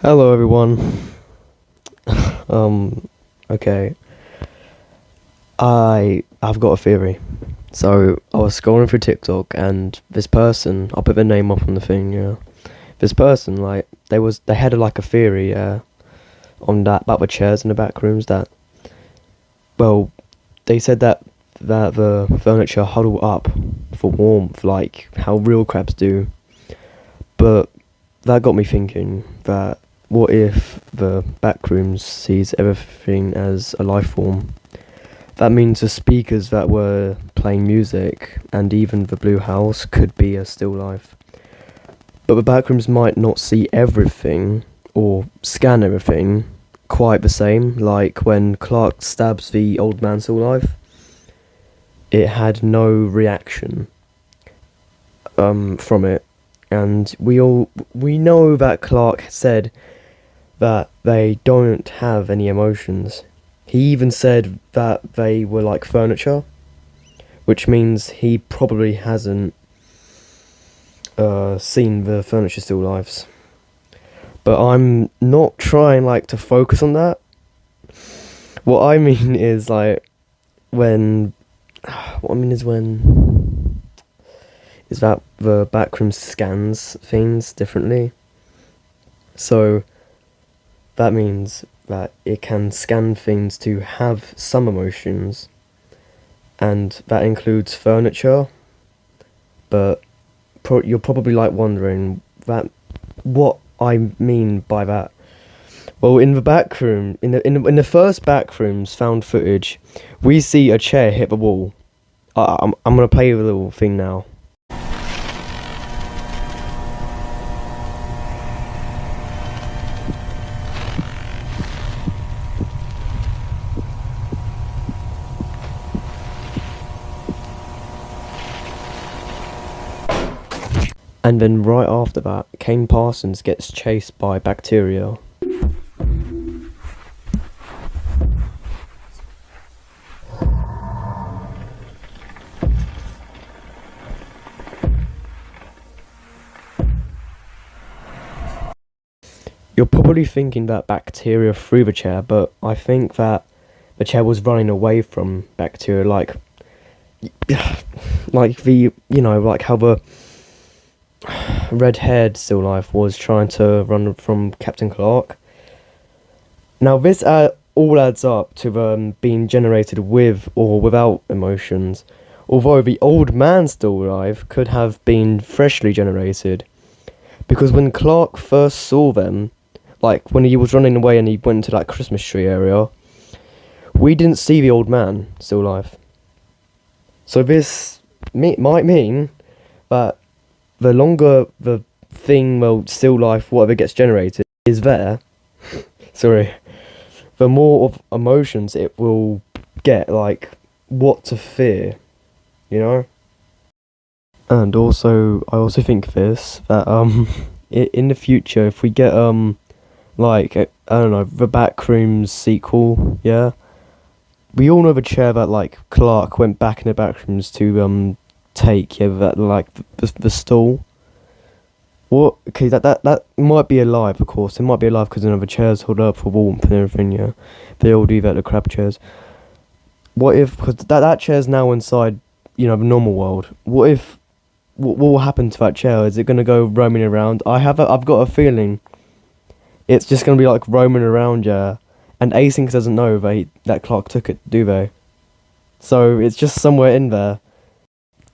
Hello everyone. Um, okay. I've got a theory. So I was scrolling through TikTok and this person, I'll put their name up on the thing, yeah. This person, like, they had like a theory, on that about the chairs in the back rooms that, well, they said that the furniture huddle up for warmth, like how real crabs do. But that got me thinking that what if the back rooms sees everything as a life form? That means the speakers that were playing music and even the blue house could be a still life. But the backrooms might not see everything or scan everything quite the same, like when Clark stabs the old man still alive. It had no reaction from it. And we know that Clark said that they don't have any emotions. He even said that they were like furniture, which means he probably hasn't seen the furniture still lives. But I'm not trying like to focus on that. What I mean is like when what I mean is that the backroom scans things differently. So that means that it can scan things to have some emotions, and that includes furniture. But you're probably like wondering that what I mean by that. Well, in the back room, in the first back room's found footage, we see a chair hit the wall. I'm gonna play a little thing now. And then right after that, Kane Parsons gets chased by bacteria. You're probably thinking that bacteria threw the chair, but I think that the chair was running away from bacteria, like like how the red-haired still life was trying to run from Captain Clark. Now this all adds up to them being generated with or without emotions, although the old man still alive could have been freshly generated, because when Clark first saw them, like when he was running away and he went to that Christmas tree area, we didn't see the old man still alive. So this might mean that the longer the thing, well, still life, whatever gets generated, is there, sorry, the more of emotions it will get, like what to fear, you know? And also, I also think this, that, in the future, if we get, I don't know, the Backrooms sequel, yeah? We all know the chair that, like, Clark went back in the Backrooms to, take, yeah, that, like, the stall. What? Okay, that might be alive, of course. It might be alive because the chairs hold up for warmth and everything. Yeah, they all do that. The crab chairs. What if? Because that chair's now inside, the normal world. What if? What will happen to that chair? Is it gonna go roaming around? I've got a feeling. It's just gonna be like roaming around, yeah. And Async doesn't know that Clark took it, do they? So it's just somewhere in there.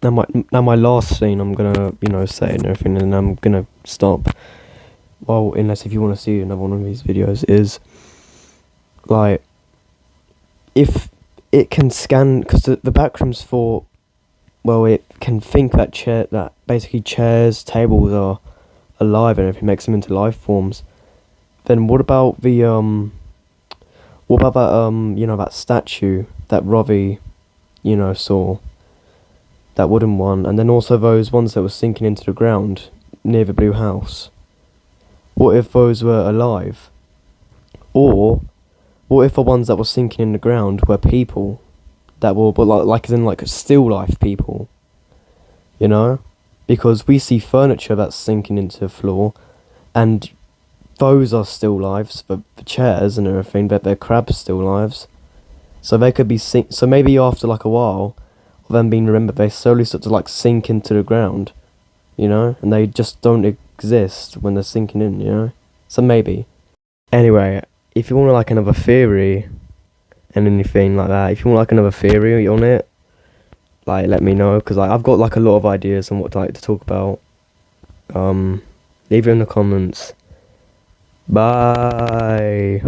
Now my last scene, I'm gonna say and everything, and I'm gonna stop. Well, unless if you want to see another one of these videos, is like if it can scan, because the backrooms for, well, it can think that basically chairs, tables are alive and everything, makes them into life forms. Then what about that statue that Robbie saw, that wooden one, and then also those ones that were sinking into the ground near the blue house. What if those were alive? Or what if the ones that were sinking in the ground were people that were, but like as in like still life people, you know? Because we see furniture that's sinking into the floor, and those are still lives for chairs and everything, but they're crabs still lives. So they could be so maybe after like a while of them being remembered, they slowly start to like sink into the ground, you know, and they just don't exist when they're sinking in, you know. So maybe. Anyway, if you want like another theory and anything like that, if you want like another theory on it, like let me know, because like, I've got like a lot of ideas on what like to talk about. Leave it in the comments. Bye.